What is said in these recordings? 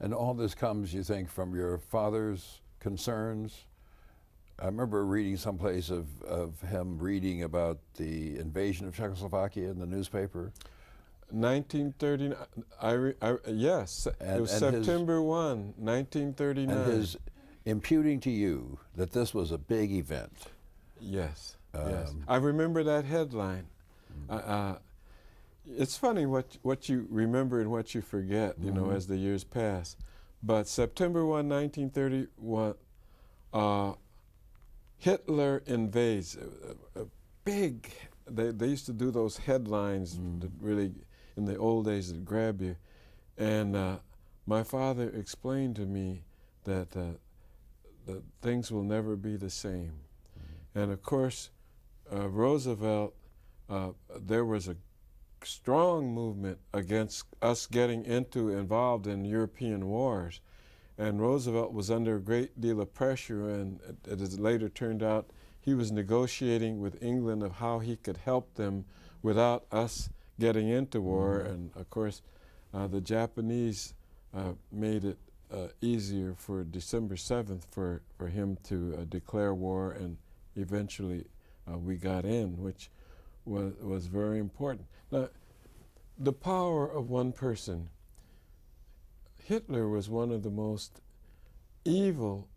And all this comes, you think, from your father's concerns? I remember reading someplace of him reading about the invasion of Czechoslovakia in the newspaper. 1939, yes, it was September 1, 1939. And his imputing to you that this was a big event. Yes, yes. I remember that headline. It's funny what you remember and what you forget, you know, as the years pass. But September 1, 1931, Hitler invades. A big, they used to do those headlines that really, in the old days, that grab you. And my father explained to me that things will never be the same. And of course, Roosevelt, there was a strong movement against us getting involved in European wars. And Roosevelt was under a great deal of pressure, and it has later turned out he was negotiating with England of how he could help them without us getting into war. And of course, the Japanese made it easier for December 7th for him to declare war, and eventually we got in, which was very important. Now, the power of one person. Hitler was one of the most evil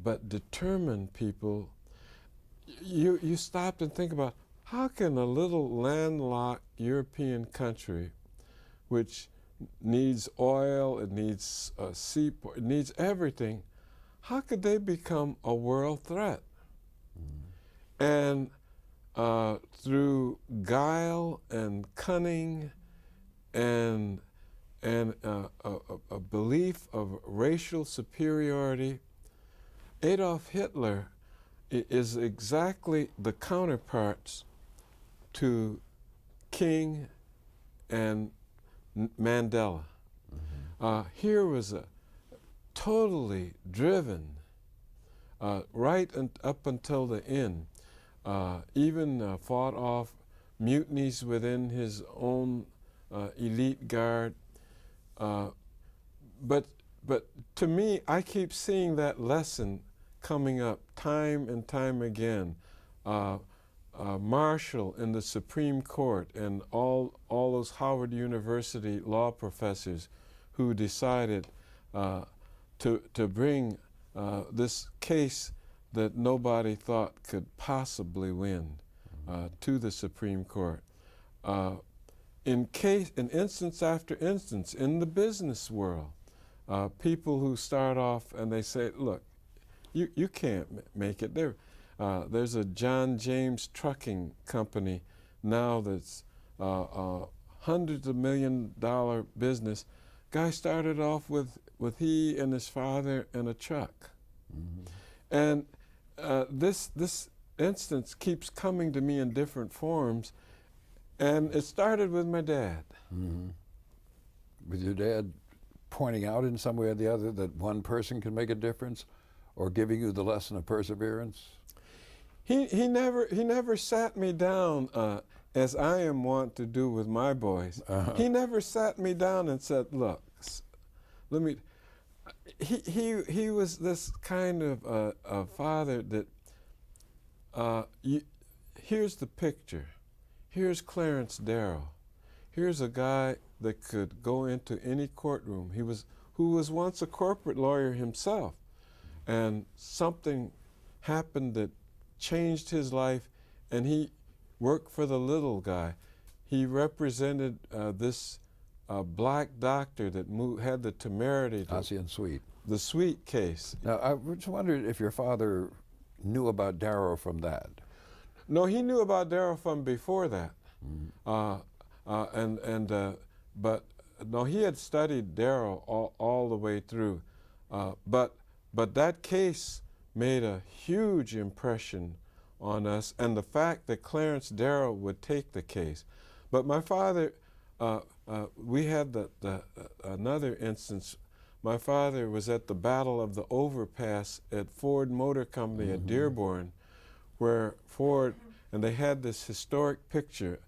but determined people. You stopped and think about, how can a little landlocked European country, which needs oil, it needs seaport, it needs everything, how could they become a world threat? And through guile and cunning and a belief of racial superiority, Adolf Hitler is exactly the counterparts to King and Mandela. Here was a totally driven, right up until the end, even fought off mutinies within his own elite guard. But to me, I keep seeing that lesson coming up time and time again. Marshall in the Supreme Court and all those Howard University law professors who decided to bring this case that nobody thought could possibly win to the Supreme Court. In instance after instance, in the business world, people who start off and they say, look, you can't make it. There's a John James trucking company now that's hundreds of $1 million business. Guy started off with he and his father and a truck. And this instance keeps coming to me in different forms. And it started with my dad. With your dad pointing out in some way or the other that one person can make a difference, or giving you the lesson of perseverance? He never sat me down as I am wont to do with my boys. He never sat me down and said, look, let me. He was this kind of a father that here's the picture. Here's Clarence Darrow. Here's a guy that could go into any courtroom. Who was once a corporate lawyer himself, and something happened that changed his life, and he worked for the little guy. He represented this black doctor that had the temerity to Ossian Sweet. The Sweet case. Now, I just wondered if your father knew about Darrow from that. No, he knew about Darrow from before that. But no, he had studied Darrow all the way through. But that case made a huge impression on us, and the fact that Clarence Darrow would take the case. But my father, we had another instance. My father was at the Battle of the Overpass at Ford Motor Company at Dearborn, where Ford, and they had this historic picture.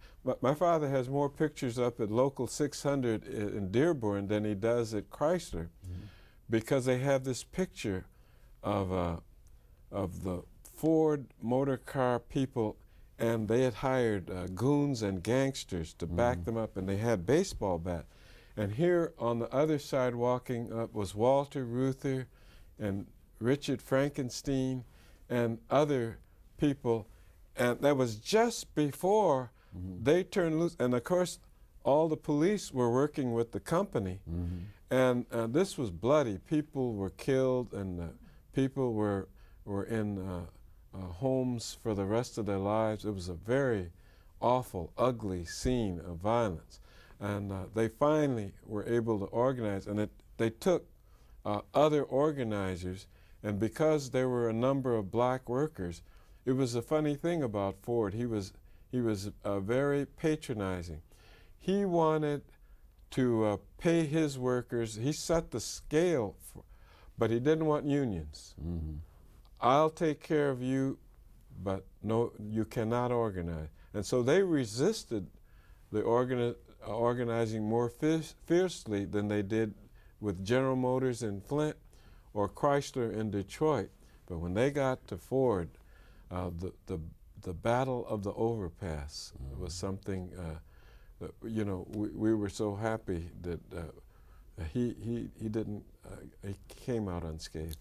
My father has more pictures up at Local 600 in Dearborn than he does at Chrysler. because they had this picture of the Ford motor car people, and they had hired goons and gangsters to back them up, and they had baseball bats. And here on the other side walking up was Walter Reuther and Richard Frankenstein and other people. And that was just before they turned loose. And of course, all the police were working with the company. And this was bloody. People were killed, and people were in homes for the rest of their lives. It was a very awful, ugly scene of violence. And they finally were able to organize, and they took other organizers, and because there were a number of black workers, it was a funny thing about Ford. He was very patronizing. He wanted to pay his workers. He set the scale, but he didn't want unions. I'll take care of you, but no, you cannot organize. And so they resisted the organizing more fiercely than they did with General Motors in Flint or Chrysler in Detroit. But when they got to Ford, the battle of the overpass was something that, you know, we were so happy that he came out unscathed.